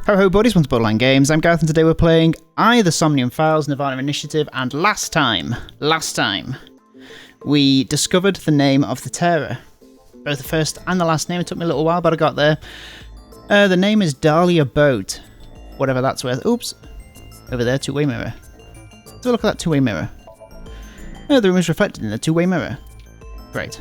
Ho ho buddies, welcome to Borderline Games. I'm Gareth and today we're playing the Somnium Files, Nirvana Initiative, and last time, we discovered the name of the terror. Both the first and the last name. It took me a little while, but I got there. The name is Dahlia Boat. Whatever that's worth. Oops. Over there, two-way mirror. Let's look at that two-way mirror. Oh, the room is reflected in the two-way mirror. Great.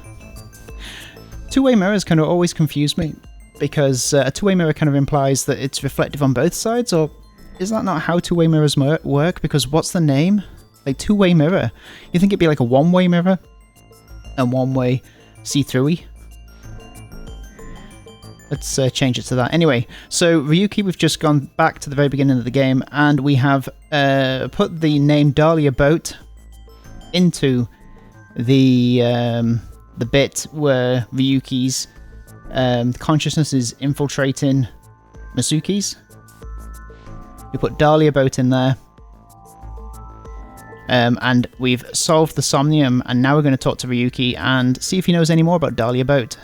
Two-way mirrors kind of always confuse me, because a two-way mirror kind of implies that it's reflective on both sides, or is that not how two-way mirrors work? Because what's the name? Like, two-way mirror. You think it'd be like a one-way mirror? And one-way see-through-y? Let's change it to that. Anyway, so Ryuki, we've just gone back to the very beginning of the game, and we have put the name Dahlia Boat into the bit where Ryuki's consciousness is infiltrating Masuki's. We put Dahlia Boat in there. And we've solved the Somnium, and now we're going to talk to Ryuki and see if he knows any more about Dahlia Boat.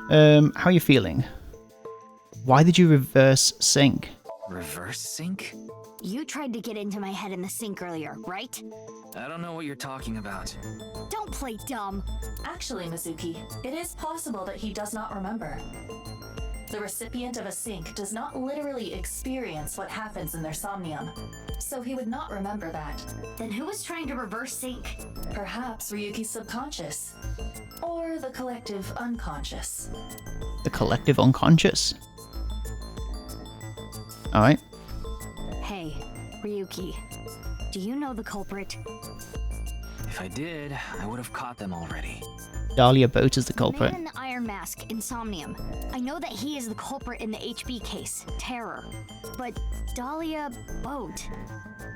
How are you feeling? Why did you reverse sync? Reverse sync? You tried to get into my head in the sink earlier, right? I don't know what you're talking about. Don't play dumb. Actually, Mizuki, it is possible that he does not remember. The recipient of a sync does not literally experience what happens in their somnium, so he would not remember that. Then who was trying to reverse sync? Perhaps Ryuki's subconscious, or the collective unconscious. The collective unconscious? Alright. Hey, Ryuki, do you know the culprit? If I did, I would have caught them already. Dahlia Boat is the culprit. The man in the iron mask in Somnium. I know that he is the culprit in the HB case, Terror. But Dahlia Boat,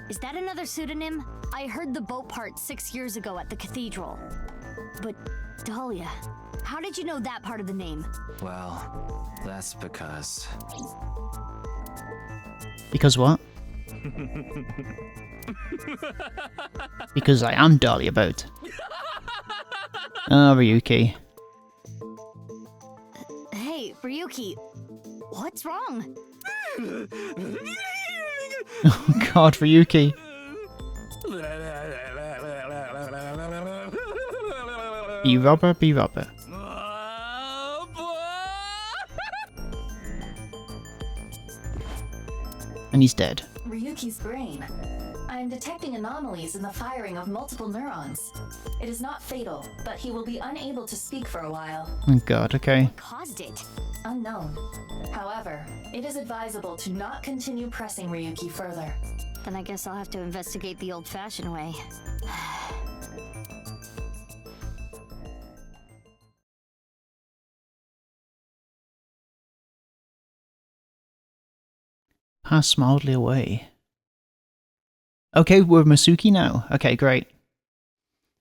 is that another pseudonym? I heard the boat part 6 years ago at the cathedral. But Dahlia, how did you know that part of the name? Well, that's because... Because what? Because I am Dahlia Boat. Oh, Ryuki. Hey, Ryuki, what's wrong? Oh god, Ryuki. Be robber, be robber. And he's dead. Ryuki's brain. I am detecting anomalies in the firing of multiple neurons. It is not fatal, but he will be unable to speak for a while. Oh god, okay. What caused it? Unknown. However, it is advisable to not continue pressing Ryuki further. Then I guess I'll have to investigate the old-fashioned way. Pass mildly away. Okay, we're Masuki now. Okay, great.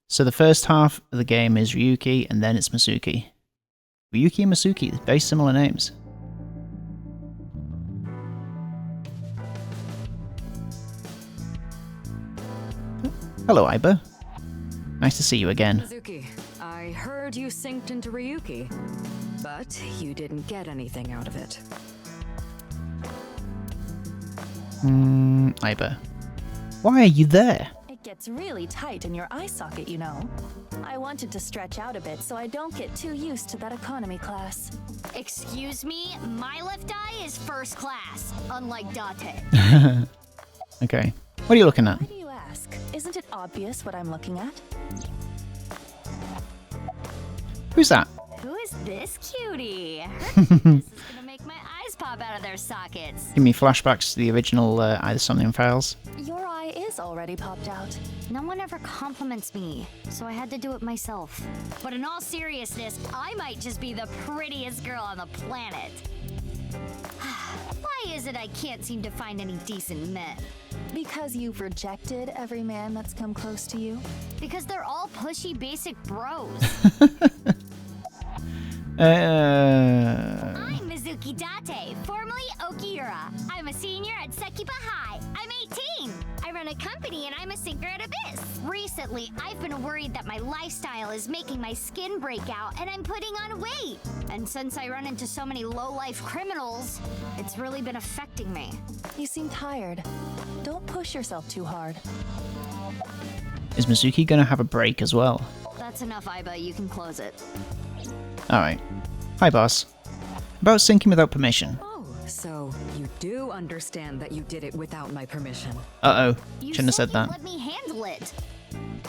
So the first half of the game is Ryuki, and then it's Masuki. Ryuki and Masuki, very similar names. Hello, Aiba. Nice to see you again. Mizuki, I heard you synced into Ryuki, but you didn't get anything out of it. Aiba. Why are you there? It gets really tight in your eye socket, you know. I wanted to stretch out a bit so I don't get too used to that economy class. Excuse me, my left eye is first class, unlike Date. Okay. What are you looking at? Why do you ask? Isn't it obvious what I'm looking at? Who's that? Who is this cutie? This is gonna make my eyes pop out of their sockets. Give me flashbacks to the original The Somnium Files. Your eye is already popped out. No one ever compliments me, so I had to do it myself. But in all seriousness, I might just be the prettiest girl on the planet. Why is it I can't seem to find any decent men? Because you've rejected every man that's come close to you? Because they're all pushy basic bros. I'm Mizuki Date, formerly Okiura. I'm a senior at Sekiba High. I'm 18. I run a company and I'm a sinker at Abyss. Recently, I've been worried that my lifestyle is making my skin break out and I'm putting on weight. And since I run into so many low-life criminals, it's really been affecting me. You seem tired. Don't push yourself too hard. Is Mizuki gonna have a break as well? That's enough, Iba. You can close it. Alright. Hi, boss. About syncing without permission. Oh, so you do understand that you did it without my permission. Uh-oh. You Shouldn't have said you'd that. let me handle it.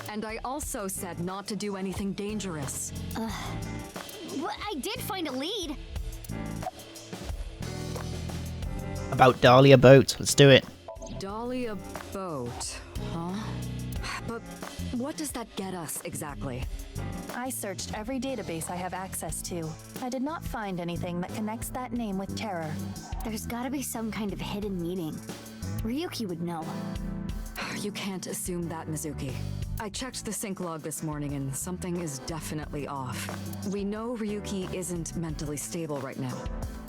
And I also said not to do anything dangerous. But I did find a lead. About Dahlia Boat. Let's do it. Dahlia Boat, huh? But what does that get us exactly? I searched every database I have access to. I did not find anything that connects that name with terror. There's gotta be some kind of hidden meaning. Ryuki would know. You can't assume that, Mizuki. I checked the sync log this morning and something is definitely off. We know Ryuki isn't mentally stable right now.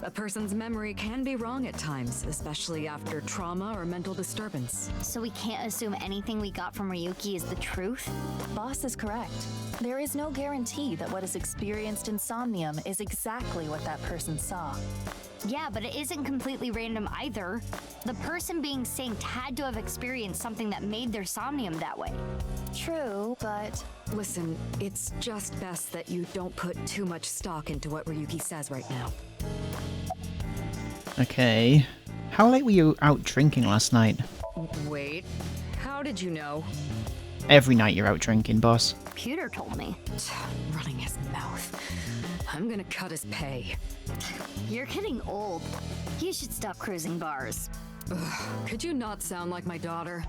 A person's memory can be wrong at times, especially after trauma or mental disturbance. So we can't assume anything we got from Ryuki is the truth? Boss is correct. There is no guarantee that what is experienced in Somnium is exactly what that person saw. Yeah, but it isn't completely random either. The person being synced had to have experienced something that made their Somnium that way. True, but Listen, it's just best that you don't put too much stock into what Ryuki says right now. Okay. How late were you out drinking last night? Wait, how did you know? Every night you're out drinking, boss. Pewter told me. Running his mouth. I'm gonna cut his pay. You're getting old. You should stop cruising bars. Could you not sound like my daughter?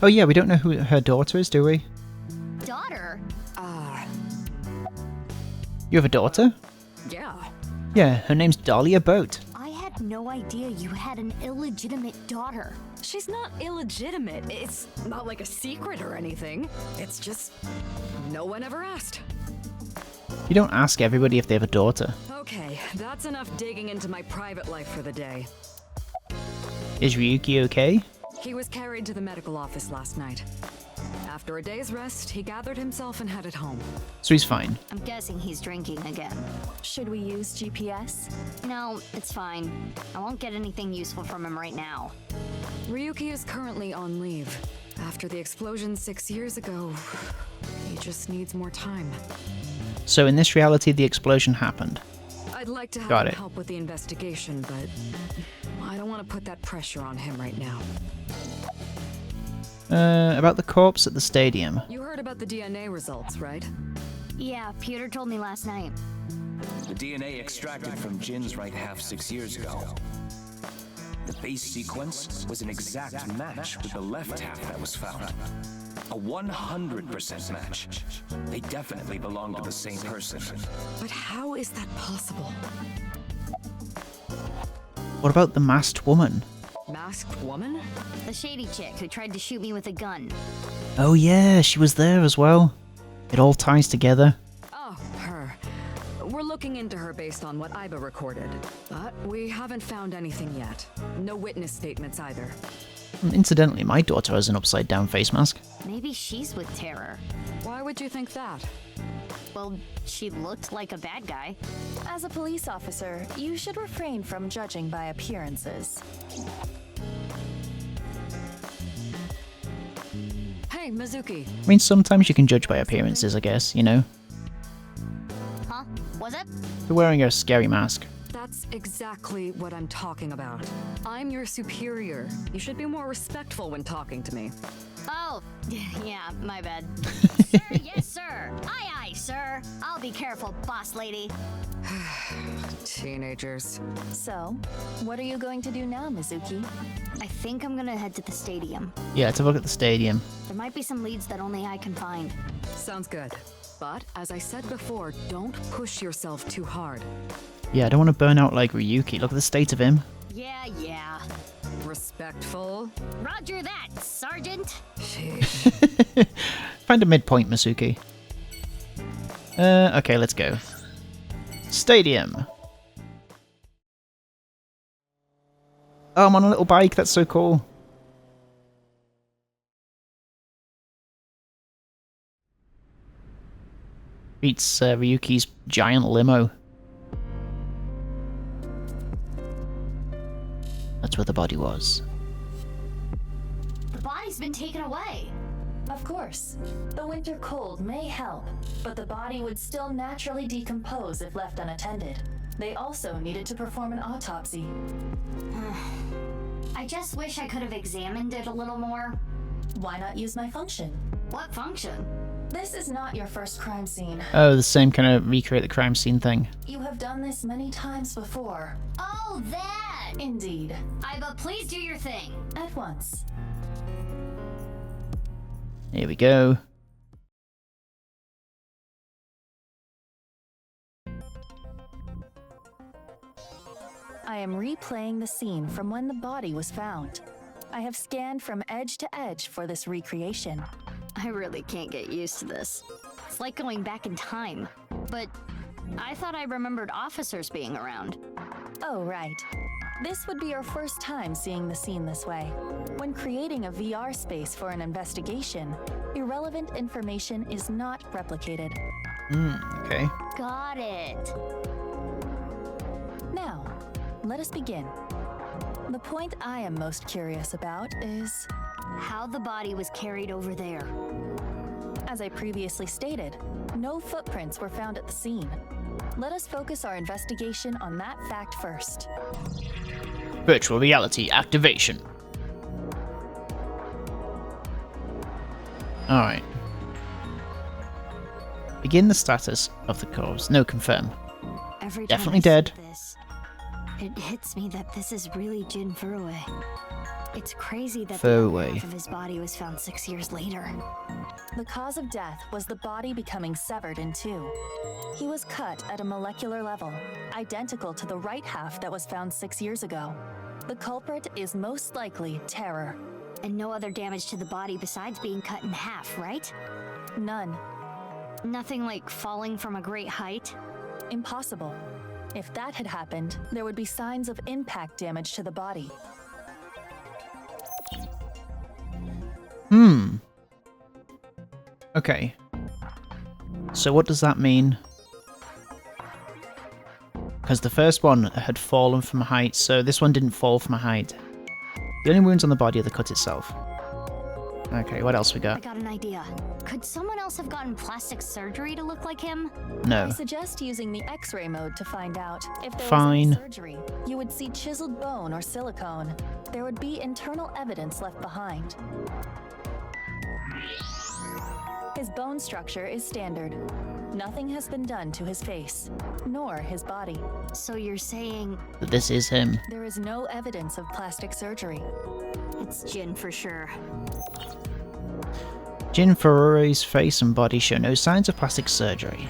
Oh yeah, we don't know who her daughter is, do we? Daughter? You have a daughter? Yeah. Yeah, her name's Dahlia Boat. I had no idea you had an illegitimate daughter. She's not illegitimate. It's not like a secret or anything. It's just no one ever asked. You don't ask everybody if they have a daughter. Okay, that's enough digging into my private life for the day. Is Ryuki okay? He was carried to the medical office last night. After a day's rest, he gathered himself and headed home. So he's fine. I'm guessing he's drinking again. should we use GPS? No, it's fine. I won't get anything useful from him right now. Ryuki is currently on leave. After the explosion 6 years ago, he just needs more time. So in this reality, the explosion happened. I'd like to have Got him it. help with the investigation, but I don't want to put that pressure on him right now. About the corpse at the stadium. You heard about the DNA results, right? Yeah, Pewter told me last night. The DNA extracted from Jin's right half 6 years ago. The base sequence was an exact match with the left half that was found. A 100% match. They definitely belong to the same person. But how is that possible? What about the masked woman? Masked woman? The shady chick who tried to shoot me with a gun. Oh yeah, she was there as well. It all ties together. Oh, her. We're looking into her based on what Iba recorded. But we haven't found anything yet. No witness statements either. Incidentally, my daughter has an upside down face mask. Maybe she's with Terror. Why would you think that? Well, she looked like a bad guy. As a police officer, you should refrain from judging by appearances. Hey, Mizuki. I mean, sometimes you can judge by appearances, I guess, you know? Huh? Was it? You're wearing a scary mask. That's exactly what I'm talking about. I'm your superior. You should be more respectful when talking to me. Oh, yeah, my bad. Sir, yes, sir. Aye, aye, sir. I'll be careful, boss lady. Teenagers. So, what are you going to do now, Mizuki? I think I'm gonna head to the stadium. Yeah, let's have a look at the stadium. There might be some leads that only I can find. Sounds good. But, as I said before, don't push yourself too hard. Yeah, I don't want to burn out like Ryuki. Look at the state of him. Yeah, yeah. Respectful. Roger that, Sergeant. Sheesh. Find a midpoint, Masuki. Okay, let's go. Stadium. Oh, I'm on a little bike. That's so cool. Beats Ryuki's giant limo. That's where the body was. The body's been taken away. Of course, the winter cold may help, but the body would still naturally decompose if left unattended. They also needed to perform an autopsy. I just wish I could have examined it a little more. Why not use my function? What function? This is not your first crime scene. Oh, the same kind of recreate the crime scene thing. You have done this many times before. Oh, that! Indeed. But please do your thing. At once. Here we go. I am replaying the scene from when the body was found. I have scanned from edge to edge for this recreation. I really can't get used to this. It's like going back in time. But I thought I remembered officers being around. Oh, right. This would be your first time seeing the scene this way. When creating a VR space for an investigation, irrelevant information is not replicated. Okay. Got it. Now, let us begin. The point I am most curious about is How the body was carried over there. as I previously stated, no footprints were found at the scene. Let us focus our investigation on that fact first. Virtual reality activation. Alright. Begin the status of the corpse. No, confirm. Every Definitely time I dead. see this, it hits me that this is really Jin Furue. It's crazy that the other Furue. half of his body was found 6 years later. The cause of death was the body becoming severed in two. He was cut at a molecular level, identical to the right half that was found 6 years ago. The culprit is most likely Terror. And no other damage to the body besides being cut in half, right? None. Nothing like falling from a great height? Impossible. If that had happened, there would be signs of impact damage to the body. Okay. So what does that mean? Because the first one had fallen from a height, so this one didn't fall from a height. The only wounds on the body are the cut itself. Okay, what else we I got? got an idea. Could someone else have gotten plastic surgery to look like him? No. I suggest using the X-ray mode to find out. If there Fine. was any surgery, you would see chiseled bone or silicone. There would be internal evidence left behind. His bone structure is standard. Nothing has been done to his face, nor his body. So you're saying But this is him. There is no evidence of plastic surgery. it's Jin for sure. Jin Furue's face and body show no signs of plastic surgery.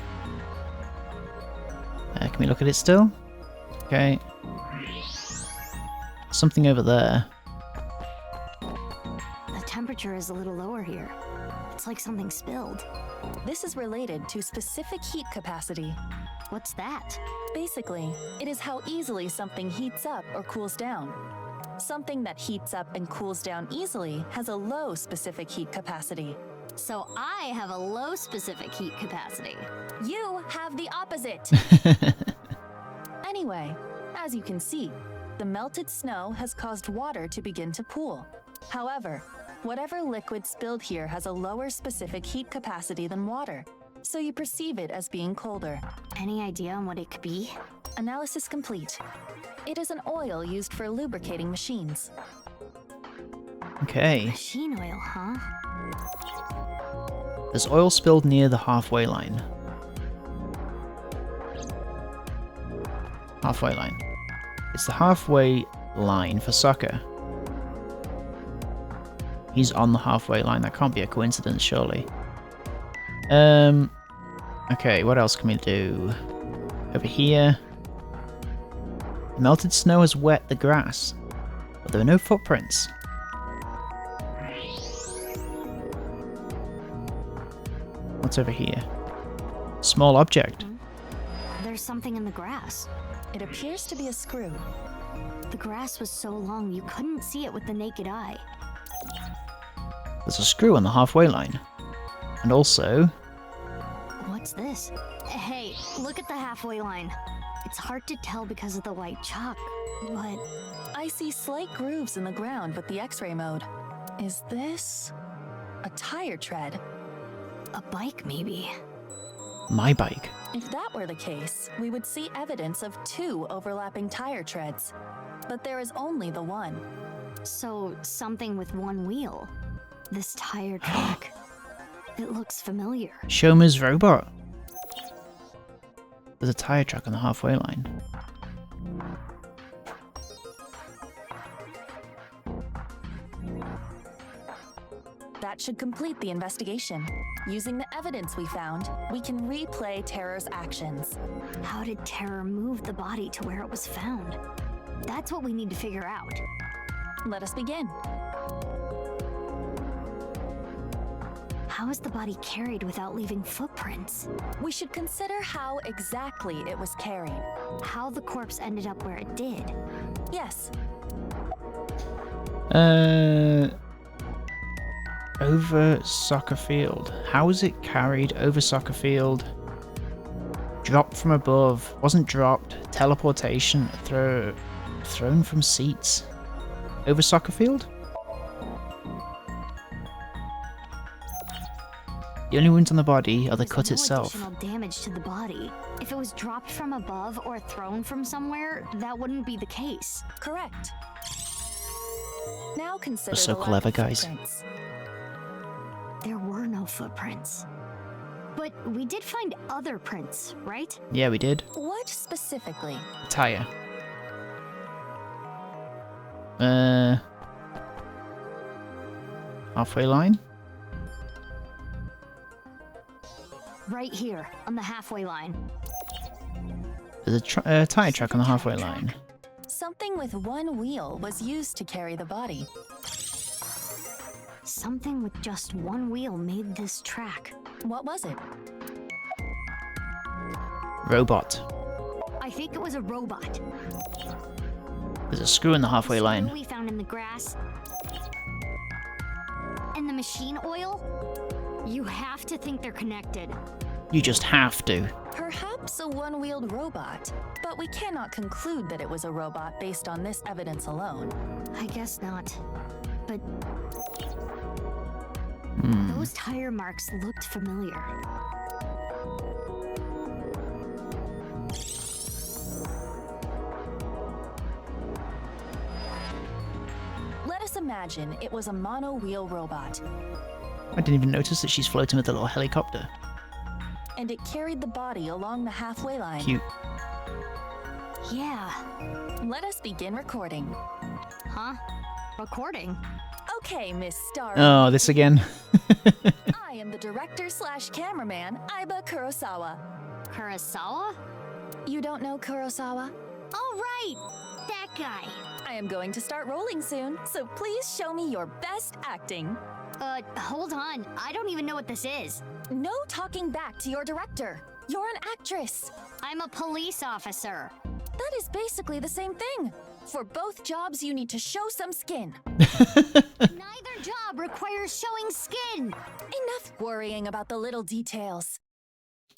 Can we look at it still? Okay. Something over there. The temperature is a little lower here. It's like something spilled. This is related to specific heat capacity. What's that? Basically, it is how easily something heats up or cools down. Something that heats up and cools down easily has a low specific heat capacity. So I have a low specific heat capacity. You have the opposite. Anyway, as you can see, the melted snow has caused water to begin to pool. However, whatever liquid spilled here has a lower specific heat capacity than water, so you perceive it as being colder. Any idea on what it could be? Analysis complete. It is an oil used for lubricating machines. Okay. Machine oil, huh? There's oil spilled near the halfway line. Halfway line. It's the halfway line for soccer. He's on the halfway line. That can't be a coincidence, surely. Okay, what else can we do? Over here. The melted snow has wet the grass, but there are no footprints. What's over here? Small object. There's something in the grass. It appears to be a screw. The grass was so long you couldn't see it with the naked eye. There's a screw on the halfway line. And also... What's this? Hey, look at the halfway line. It's hard to tell because of the white chalk, but... I see slight grooves in the ground with the X-ray mode. Is this a tire tread? a bike, maybe. My bike. If that were the case, we would see evidence of 2 overlapping tire treads. But there is only the one. So, something with one wheel. This tire track. It looks familiar. Shoma's robot. There's a tire track on the halfway line. That should complete the investigation. Using the evidence we found, we can replay Terror's actions. How did Terror move the body to where it was found? That's what we need to figure out. Let us begin. How is the body carried without leaving footprints? We should consider how exactly it was carried. How the corpse ended up where it did. Yes. Over soccer field. How was it carried over soccer field? Dropped from above. Wasn't dropped. Teleportation. Thrown from seats. Over soccer field? The only wounds on the body are the cut itself. No additional damage to the body. If it was dropped from above or thrown from somewhere, that wouldn't be the case. Correct. Now consider We're so the lack clever, of guys. footprints. There were no footprints. But we did find other prints, right? Yeah, we did. What specifically? Tire. Halfway line? Right here, on the halfway line. There's a tire track on the halfway line. Something with one wheel was used to carry the body. Something with just one wheel made this track. What was it? Robot. I think it was a robot. There's a screw in the halfway The line. screw we found in the grass. And the machine oil? You have to think they're connected. You just have to. Perhaps a one-wheeled robot, but we cannot conclude that it was a robot based on this evidence alone. I guess not. But those tire marks looked familiar. Let us imagine it was a mono-wheel robot, I didn't even notice that she's floating with a little helicopter. and it carried the body along the halfway line. Cute. Yeah. Let us begin recording. Huh? Recording? Okay, Miss Star. Oh, this again. I am the director/cameraman, Aiba Kurosawa. Kurosawa? You don't know Kurosawa? Oh, right! That guy. I am going to start rolling soon, so please show me your best acting. Hold on. I don't even know what this is. No talking back to your director. You're an actress. I'm a police officer. That is basically the same thing. For both jobs, you need to show some skin. Neither job requires showing skin. Enough worrying about the little details.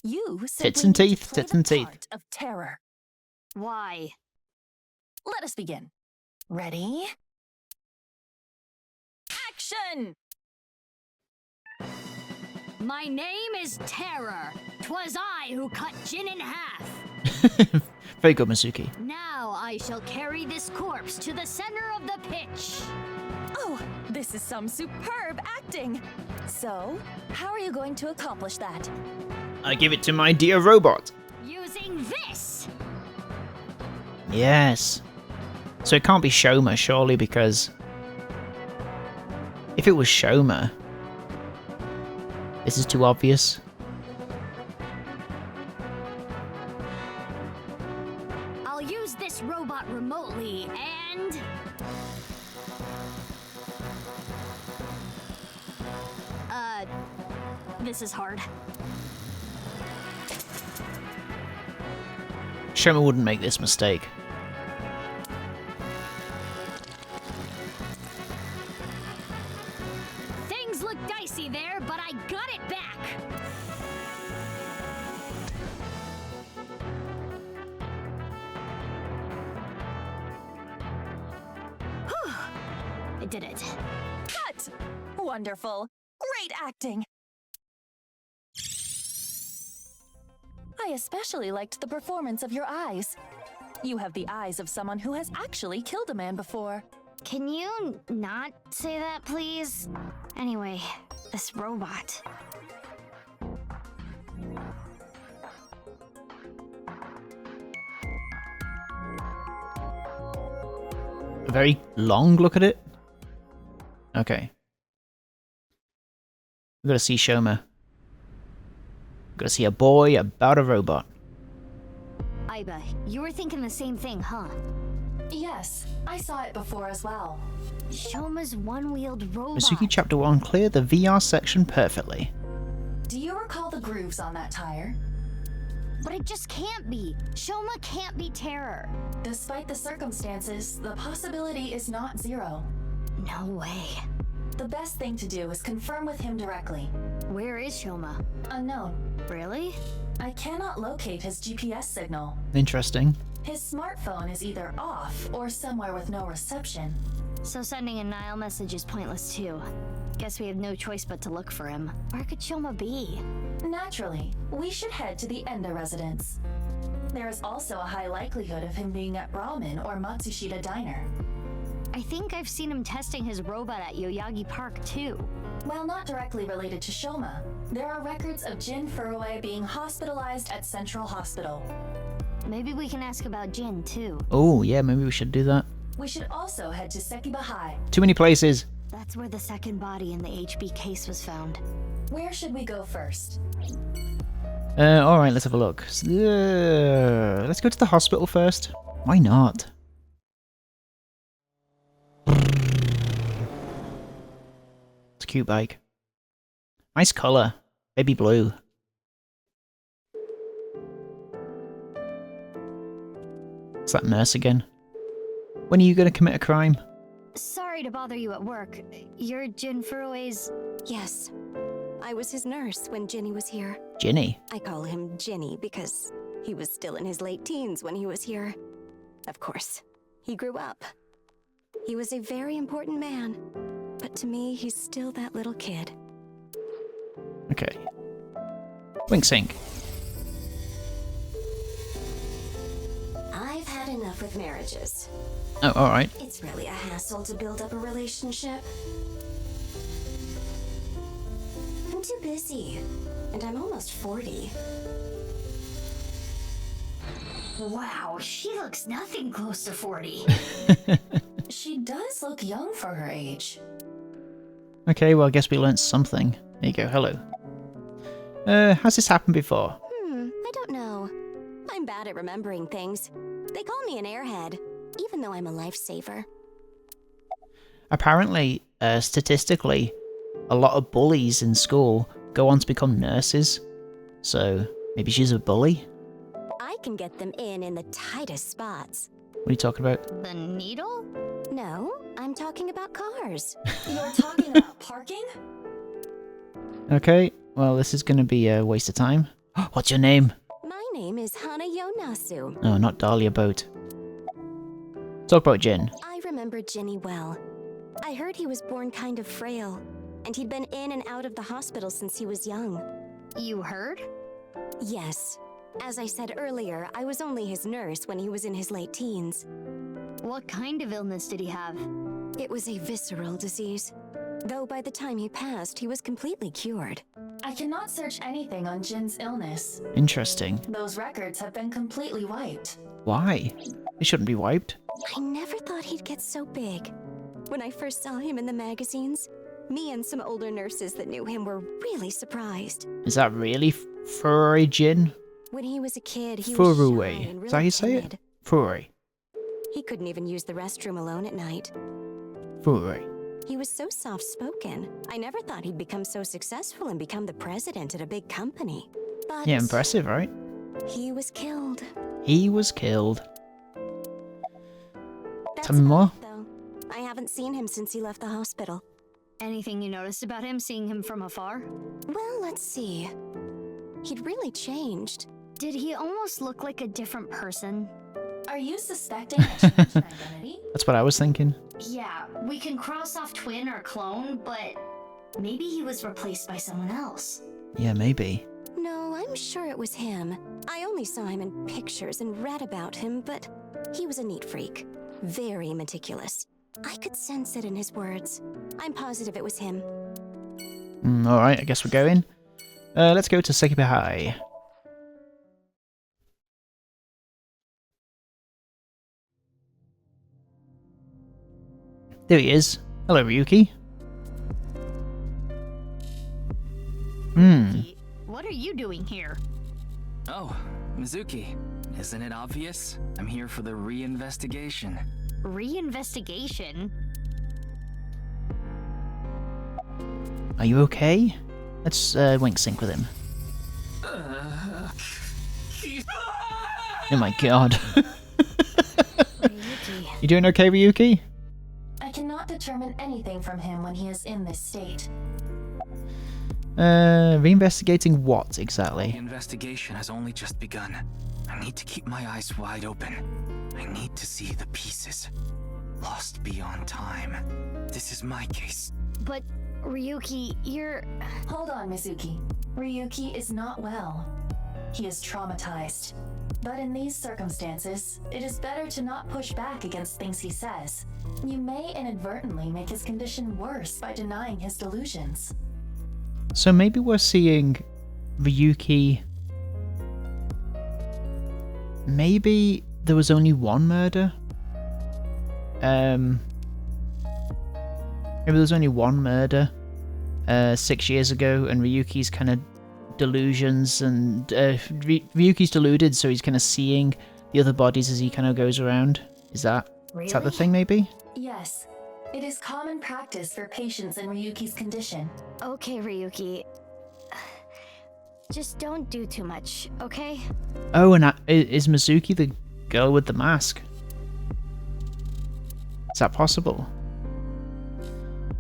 You Tits simply and need to teeth, play tits the and teeth. part of terror. Why? Let us begin. Ready? Action! My name is Terror. 'Twas I who cut Jin in half. Very good, Masuki. Now I shall carry this corpse to the center of the pitch. Oh, this is some superb acting. So, how are you going to accomplish that? I give it to my dear robot. Using this. Yes. So it can't be Shoma, surely, because if it was Shoma, this is too obvious. I'll use this robot remotely and... This is hard. Shoma wouldn't make this mistake. Things look dicey there, but I got it back. I did it. Cut! Wonderful. Great acting. I especially liked the performance of your eyes. You have the eyes of someone who has actually killed a man before. Can you not say that, please? Anyway, this robot. A very long look at it. Okay. We've got to see Shoma. We've got to see a boy about a robot. Aiba, you were thinking the same thing, huh? Yes, I saw it before as well. Shoma's one-wheeled robot. Masuki Chapter 1 cleared the VR section perfectly. Do you recall the grooves on that tire? But it just can't be. Shoma can't be Terror. Despite the circumstances, the possibility is not zero. No way. The best thing to do is confirm with him directly. Where is Shoma? Unknown. Really? I cannot locate his GPS signal. Interesting. His smartphone is either off or somewhere with no reception. So sending a Nile message is pointless too. Guess we have no choice but to look for him. Where could Shoma be? Naturally, we should head to the Enda residence. There is also a high likelihood of him being at Brahmin or Matsushita Diner. I think I've seen him testing his robot at Yoyagi Park too. While not directly related to Shoma, there are records of Jin Furue being hospitalized at Central Hospital. Maybe we can ask about Jin too. Oh, yeah, maybe we should do that. We should also head to Sekiba High. Too many places. That's where the second body in the HB case was found. Where should we go first? Alright, let's have a look. Let's go to the hospital first. Why not? It's a cute bike. Nice colour. Baby blue. It's that nurse again. When are you going to commit a crime? Sorry to bother you at work. You're Jin Furue's... Yes. I was his nurse when Ginny was here. Ginny. I call him Ginny because he was still in his late teens when he was here. Of course, he grew up. He was a very important man, but to me, he's still that little kid. Okay. Wink sync. I've had enough with marriages. Oh, alright. It's really a hassle to build up a relationship. I'm too busy, and I'm almost 40. Wow, she looks nothing close to 40. She does look young for her age. Okay, well, I guess we learnt something. There you go, hello. Has this happened before? I don't know. I'm bad at remembering things. They call me an airhead, even though I'm a lifesaver. Apparently, statistically, a lot of bullies in school go on to become nurses. So, maybe she's a bully? I can get them in the tightest spots. What are you talking about? The needle? No, I'm talking about cars. You're talking about parking? Okay, well, this is going to be a waste of time. What's your name? My name is Hana Yonasu. Oh, not Dahlia Boat. Talk about Jin. I remember Ginny well. I heard he was born kind of frail, and he'd been in and out of the hospital since he was young. You heard? Yes. As I said earlier, I was only his nurse when he was in his late teens. What kind of illness did he have? It was a visceral disease. Though by the time he passed, he was completely cured. I cannot search anything on Jin's illness. Interesting. Those records have been completely wiped. Why? They shouldn't be wiped. I never thought he'd get so big. When I first saw him in the magazines, me and some older nurses that knew him were really surprised. Is that really Furry Jin? When he was a kid, he was shy Furue. and Is that how really you say timid. it? Furry. He couldn't even use the restroom alone at night. Furry. He was so soft-spoken. I never thought he'd become so successful and become the president at a big company. But Yeah, impressive, right? he was killed. He was killed. That's Tell me more. about it, though. I haven't seen him since he left the hospital. Anything you noticed about him, seeing him from afar? Well, let's see. He'd really changed. Did he almost look like a different person? Are Are you suspecting a change in identity? That's what I was thinking. Yeah, we can cross off twin or clone, but maybe he was replaced by someone else. Yeah, maybe. No, I'm sure it was him. I only saw him in pictures and read about him, but he was a neat freak. Very meticulous. I could sense it in his words. I'm positive it was him. Alright, I guess we're going. Let's go to Sekiba High. There he is. Hello, Ryuki. What are you doing here? Oh, Mizuki. Isn't it obvious? I'm here for the reinvestigation. Reinvestigation? Are you okay? Let's wink sync with him. Oh my god. Ryuki. You doing okay, Ryuki? I cannot determine anything from him when he is in this state. Reinvestigating what The exactly? investigation has only just begun. I need to keep my eyes wide open. I need to see the pieces. Lost beyond time. This is my case. But, Ryuki, you're... Hold on, Mizuki. Ryuki is not well. He is traumatized. But in these circumstances, it is better to not push back against things he says. You may inadvertently make his condition worse by denying his delusions. So maybe we're seeing Ryuki... Maybe there was only one murder? Maybe there was only one murder 6 years ago, and Ryuki's kind of delusions, and Ryuki's deluded, so he's kind of seeing the other bodies as he kind of goes around. Is that the thing, maybe? Yes, it is common practice for patients in Ryuki's condition. Okay, Ryuki. Just don't do too much, okay? Oh, and is Mizuki the girl with the mask? Is that possible?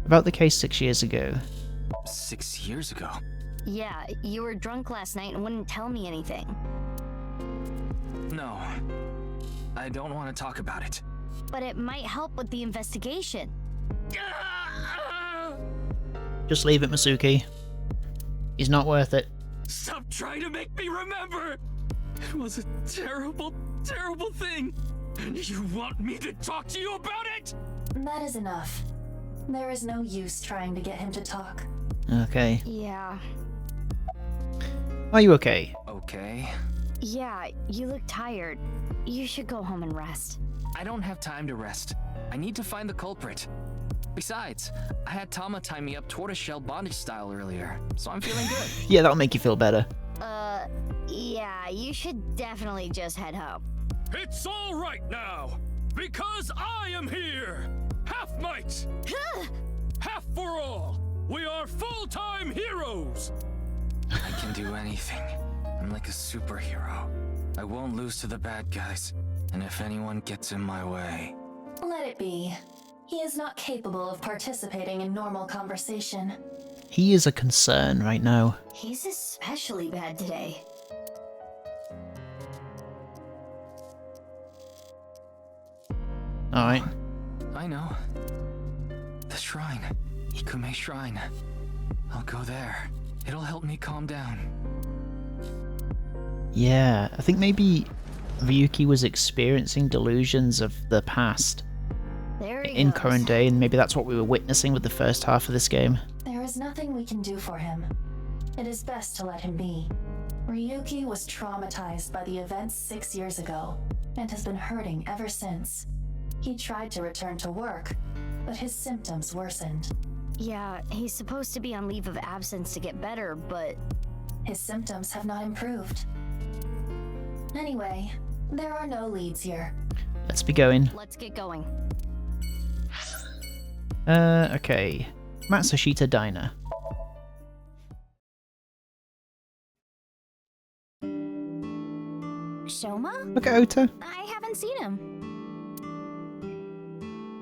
About the case 6 years ago. 6 years ago. Yeah, you were drunk last night and wouldn't tell me anything. No. I don't want to talk about it. But it might help with the investigation. Just leave it, Mizuki. He's not worth it. Stop trying to make me remember! It was a terrible, terrible thing! You want me to talk to you about it? That is enough. There is no use trying to get him to talk. Okay. Yeah. Are you okay? Okay. Yeah, you look tired. You should go home and rest. I don't have time to rest. I need to find the culprit. Besides, I had Tama tie me up tortoiseshell bondage style earlier, so I'm feeling good. Yeah, that'll make you feel better. Yeah, you should definitely just head home. It's all right now, because I am here! Half might! Half for all! We are full-time heroes! I can do anything. I'm like a superhero. I won't lose to the bad guys, and if anyone gets in my way... Let it be. He is not capable of participating in normal conversation. He is a concern right now. He's especially bad today. Alright. I know. The shrine. Ikume Shrine. I'll go there. It'll help me calm down. Yeah, I think maybe Ryuki was experiencing delusions of the past There he in goes. current day, and maybe that's what we were witnessing with the first half of this game. There is nothing we can do for him. It is best to let him be. Ryuki was traumatized by the events 6 years ago, and has been hurting ever since. He tried to return to work, but his symptoms worsened. Yeah, he's supposed to be on leave of absence to get better, but... His symptoms have not improved. Anyway, there are no leads here. Let's be going. Let's get going. Okay. Matsushita Diner. Shoma? Look at Ota. I haven't seen him.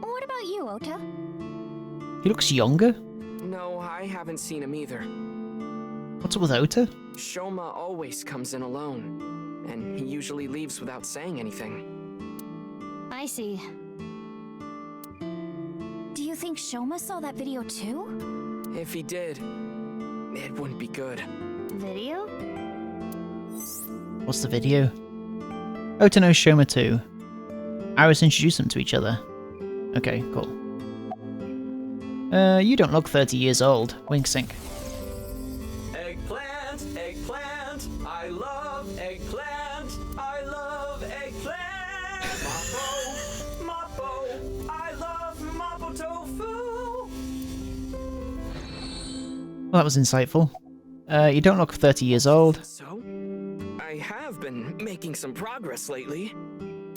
What about you, Ota? He looks younger. No, I haven't seen him either. What's up with Ota? Shoma always comes in alone, and he usually leaves without saying anything. I see. Do you think Shoma saw that video too? If he did, it wouldn't be good. Video? What's the video? Ota knows Shoma too. Iris introduced them to each other. Okay, cool. You don't look 30 years old. Wink sink. Eggplant, eggplant, I love eggplant, I love eggplant. Mapo, mapo, I love mapo tofu. Well, that was insightful. You don't look 30 years old. So, I have been making some progress lately.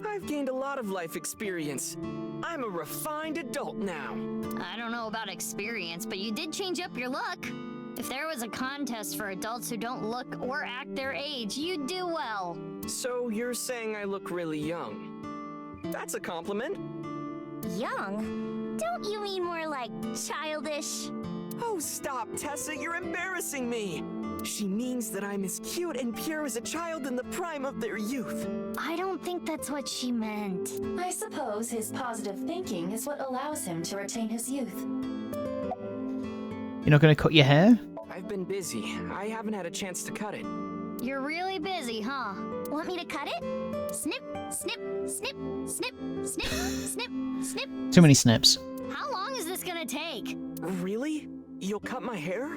I've gained a lot of life experience. I'm a refined adult now. I don't know about experience, but you did change up your look. If there was a contest for adults who don't look or act their age, you'd do well. So you're saying I look really young? That's a compliment. Young? Don't you mean more like childish? Oh, stop, Tessa, you're embarrassing me. She means that I'm as cute and pure as a child in the prime of their youth. I don't think that's what she meant. I suppose his positive thinking is what allows him to retain his youth. You're not going to cut your hair? I've been busy. I haven't had a chance to cut it. You're really busy, huh? Want me to cut it? Snip, snip, snip, snip, snip, snip, snip. Too many snips. How long is this gonna take? Really? You'll cut my hair?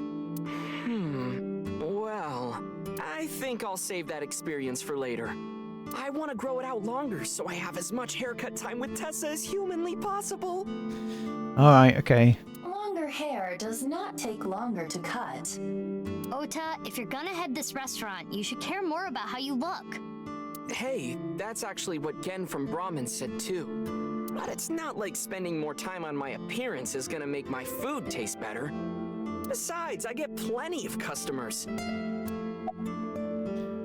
Well, I think I'll save that experience for later. I want to grow it out longer so I have as much haircut time with Tessa as humanly possible. Alright, okay. Longer hair does not take longer to cut. Ota, if you're gonna head this restaurant, you should care more about how you look. Hey, that's actually what Gen from Brahmin said too. But it's not like spending more time on my appearance is gonna make my food taste better. Besides, I get plenty of customers.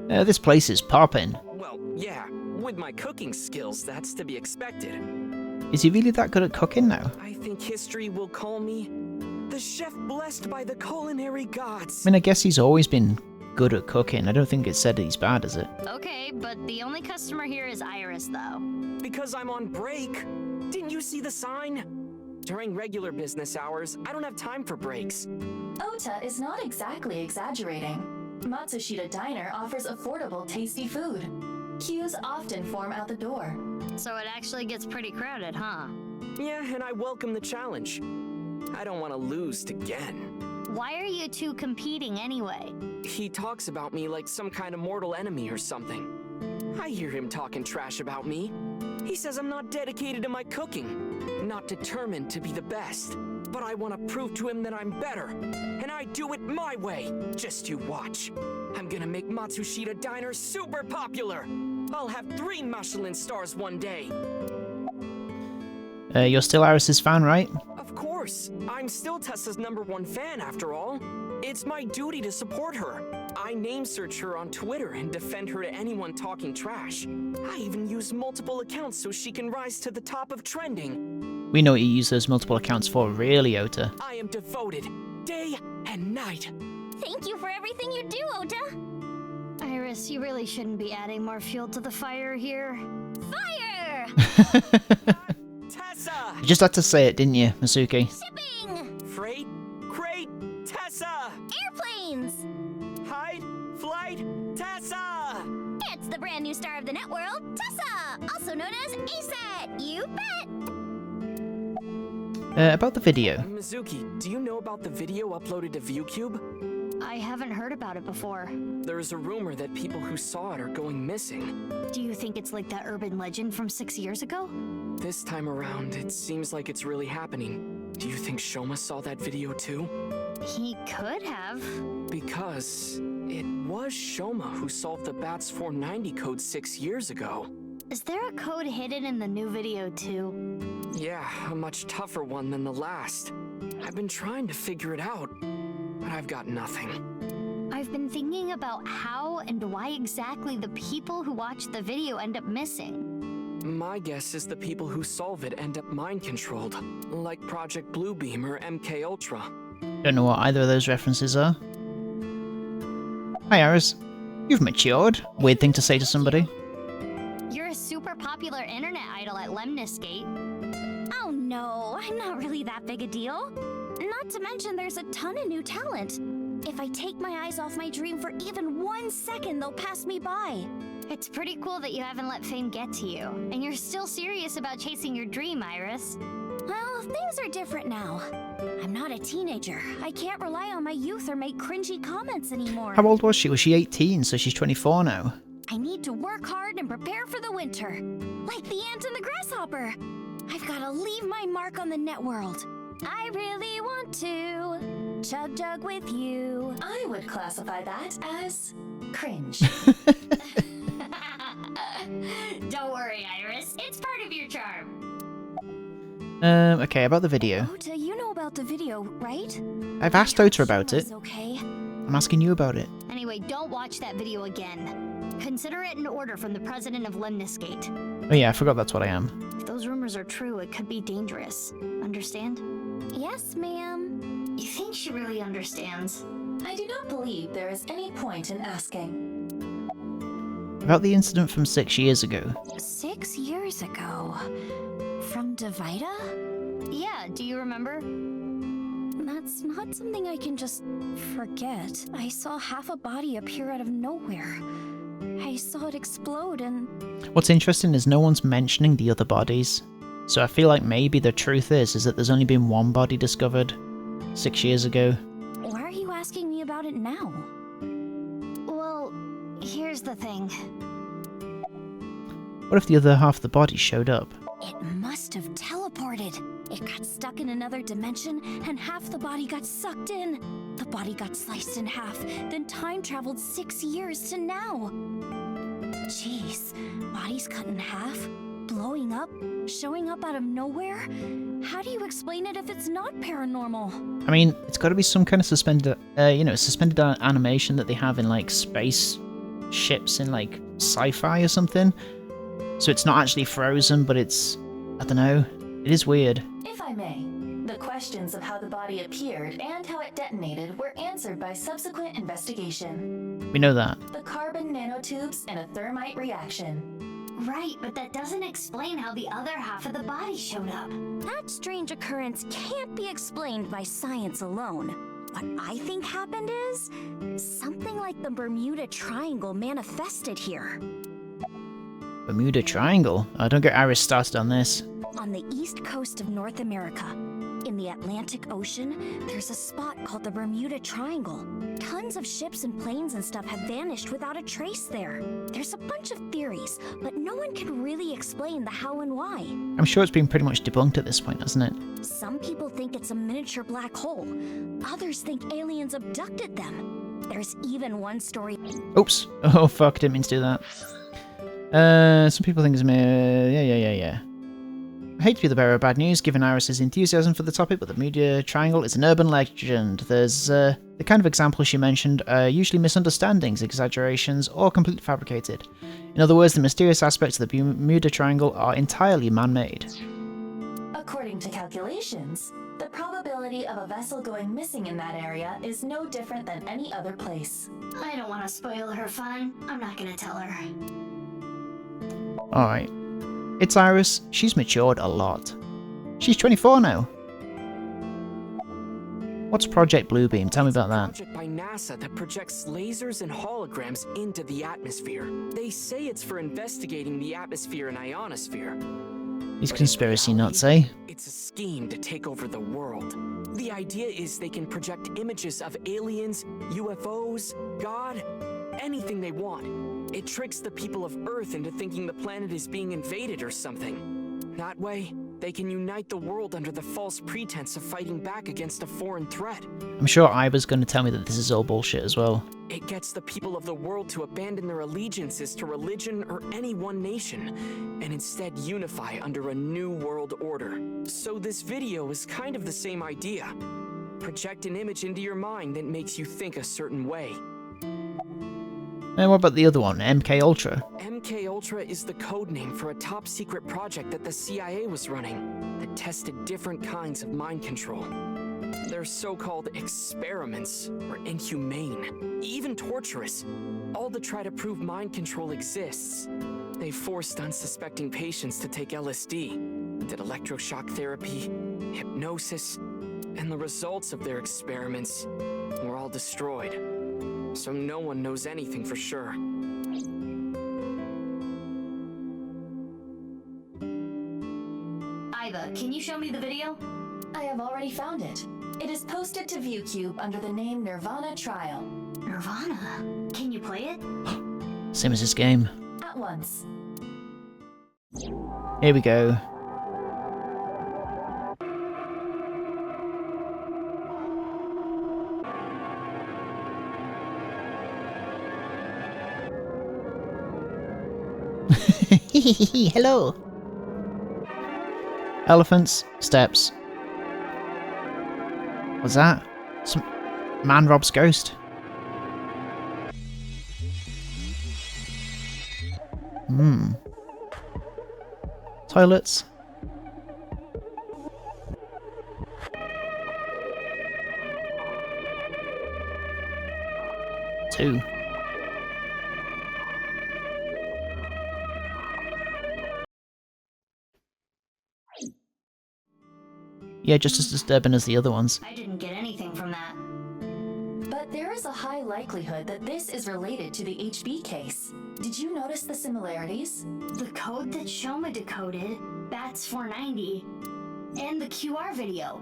This place is poppin'. Well, yeah, with my cooking skills, that's to be expected. Is he really that good at cooking now? I think history will call me the chef blessed by the culinary gods. I mean, I guess he's always been good at cooking. I don't think it's said he's bad, is it? Okay, but the only customer here is Iris, though. Because I'm on break. Didn't you see the sign? During regular business hours, I don't have time for breaks. Ota is not exactly exaggerating. Matsushita Diner offers affordable, tasty food. Queues often form out the door. So it actually gets pretty crowded, huh? Yeah, and I welcome the challenge. I don't want to lose to Gen. Why are you two competing anyway? He talks about me like some kind of mortal enemy or something. I hear him talking trash about me. He says I'm not dedicated to my cooking, not determined to be the best. But I want to prove to him that I'm better, and I do it my way. Just you watch. I'm gonna make Matsushita Diner super popular. I'll have 3 Michelin stars one day. You're still Iris's fan, right? Of course. I'm still Tessa's #1 fan, after all. It's my duty to support her. I name search her on Twitter and defend her to anyone talking trash. I even use multiple accounts so she can rise to the top of trending. We know what you use those multiple accounts for, really, Ota. I am devoted, day and night. Thank you for everything you do, Ota! Iris, you really shouldn't be adding more fuel to the fire here. Fire! Tessa! You just had to say it, didn't you, Masuki? Shipping! Freight, crate, Tessa! Airplanes! Hide, flight, Tessa! It's the brand new star of the networld, Tessa! Also known as ASAT! You bet! About the video. Mizuki, do you know about the video uploaded to ViewCube? I haven't heard about it before. There's a rumor that people who saw it are going missing. Do you think it's like that urban legend from 6 years ago? This time around, it seems like it's really happening. Do you think Shoma saw that video too? He could have. Because it was Shoma who solved the BATS 490 code 6 years ago. Is there a code hidden in the new video too? Yeah, a much tougher one than the last. I've been trying to figure it out, but I've got nothing. I've been thinking about how and why exactly the people who watch the video end up missing. My guess is the people who solve it end up mind-controlled, like Project Bluebeam or MK Ultra. Don't know what either of those references are. Hi, Iris. You've matured. Weird thing to say to somebody. You're a super popular popular internet idol at Lemniscate. Oh no, I'm not really that big a deal. Not to mention there's a ton of new talent. If I take my eyes off my dream for even 1 second, they'll pass me by. It's pretty cool that you haven't let fame get to you, and you're still serious about chasing your dream, Iris. Well, things are different now. I'm not a teenager. I can't rely on my youth or make cringy comments anymore. How old was she? Was she 18? So she's 24 now. I need to work hard and prepare for the winter. Like the ant and the grasshopper. I've got to leave my mark on the net world. I really want to chug jug with you. I would classify that as cringe. Don't worry, Iris. It's part of your charm. Okay, about the video. Ota, you know about the video, right? I've asked Ota about it. Okay. I'm asking you about it. Anyway, don't watch that video again. Consider it an order from the president of Lemniscate. Oh yeah, I forgot that's what I am. If those rumors are true, it could be dangerous. Understand? Yes, ma'am. You think she really understands? I do not believe there is any point in asking. About the incident from 6 years ago. 6 years ago? From Divida? Yeah, do you remember? That's not something I can just forget. I saw half a body appear out of nowhere. I saw it explode and... What's interesting is no one's mentioning the other bodies. So I feel like maybe the truth is that there's only been one body discovered 6 years ago. Why are you asking me about it now? Well, here's the thing. What if the other half of the body showed up? It must have teleported. It got stuck in another dimension, and half the body got sucked in. The body got sliced in half, then time traveled 6 years to now. Jeez, bodies cut in half, blowing up, showing up out of nowhere? How do you explain it if it's not paranormal? I mean, it's got to be some kind of suspended animation that they have in like space ships in like sci-fi or something. So it's not actually frozen, but it's, I don't know, it is weird. If I may, the questions of how the body appeared and how it detonated were answered by subsequent investigation. We know that. The carbon nanotubes and a thermite reaction. Right, but that doesn't explain how the other half of the body showed up. That strange occurrence can't be explained by science alone. What I think happened is something like the Bermuda Triangle manifested here. Bermuda Triangle? Oh, don't get Iris started on this. On the east coast of North America, in the Atlantic Ocean, there's a spot called the Bermuda Triangle. Tons of ships and planes and stuff have vanished without a trace there. There's a bunch of theories, but no one can really explain the how and why. I'm sure it's been pretty much debunked at this point, hasn't it? Some people think it's a miniature black hole. Others think aliens abducted them. There's even one story... Oops. Oh fuck, didn't mean to do that. Some people think it's yeah. I hate to be the bearer of bad news, given Iris's enthusiasm for the topic, but the Bermuda Triangle is an urban legend. There's, the kind of examples she mentioned are usually misunderstandings, exaggerations, or completely fabricated. In other words, the mysterious aspects of the Bermuda Triangle are entirely man-made. According to calculations, the probability of a vessel going missing in that area is no different than any other place. I don't want to spoil her fun. I'm not gonna tell her. Alright. It's Iris. She's matured a lot. She's 24 now. What's Project Bluebeam? Tell me about that. Project by NASA that projects lasers and holograms into the atmosphere. They say it's for investigating the atmosphere and ionosphere. These conspiracy nuts, eh? It's a scheme to take over the world. The idea is they can project images of aliens, UFOs, God, anything they want. It tricks the people of Earth into thinking the planet is being invaded or something. That way, they can unite the world under the false pretense of fighting back against a foreign threat. I'm sure Iva's going to tell me that this is all bullshit as well. It gets the people of the world to abandon their allegiances to religion or any one nation, and instead unify under a new world order. So this video is kind of the same idea. Project an image into your mind that makes you think a certain way. And what about the other one, MK Ultra? MK Ultra is the code name for a top secret project that the CIA was running that tested different kinds of mind control. Their so-called experiments were inhumane, even torturous, all to try to prove mind control exists. They forced unsuspecting patients to take LSD, did electroshock therapy, hypnosis, and the results of their experiments were all destroyed. So no one knows anything for sure. Iva, can you show me the video? I have already found it. It is posted to ViewCube under the name Nirvana Trial. Nirvana? Can you play it? Same as this game. At once. Here we go. Hello. Elephants, steps. What's that? Some man robs ghost. Toilets. Two. Yeah, just as disturbing as the other ones. I didn't get anything from that. But there is a high likelihood that this is related to the HB case. Did you notice the similarities? The code that Shoma decoded, Bats 490, and the QR video.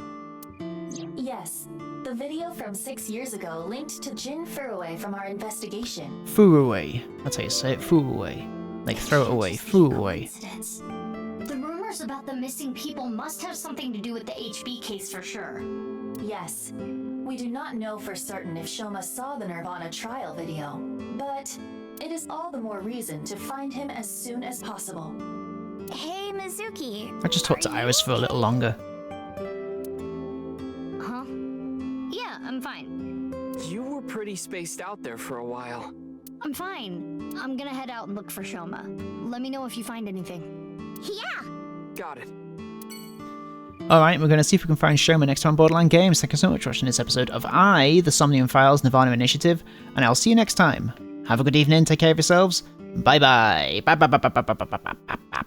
Yes. The video from 6 years ago linked to Jin Furuway from our investigation. Furuway. That's how you say it. Furuway. Like throw it away. Furuway. The rumors about the missing people must have something to do with the HB case for sure. Yes. We do not know for certain if Shoma saw the Nirvana trial video, but it is all the more reason to find him as soon as possible. Hey, Mizuki. I just talked to Iris for a little longer. Huh? Yeah, I'm fine. You were pretty spaced out there for a while. I'm fine. I'm gonna head out and look for Shoma. Let me know if you find anything. Yeah! Got it. Alright, we're going to see if we can find Shoma next time on Borderland Games. Thank you so much for watching this episode of the Somnium Files Nirvana Initiative, and I'll see you next time. Have a good evening, take care of yourselves. Bye bye. Bye bye bye bye bye bye bye bye bye.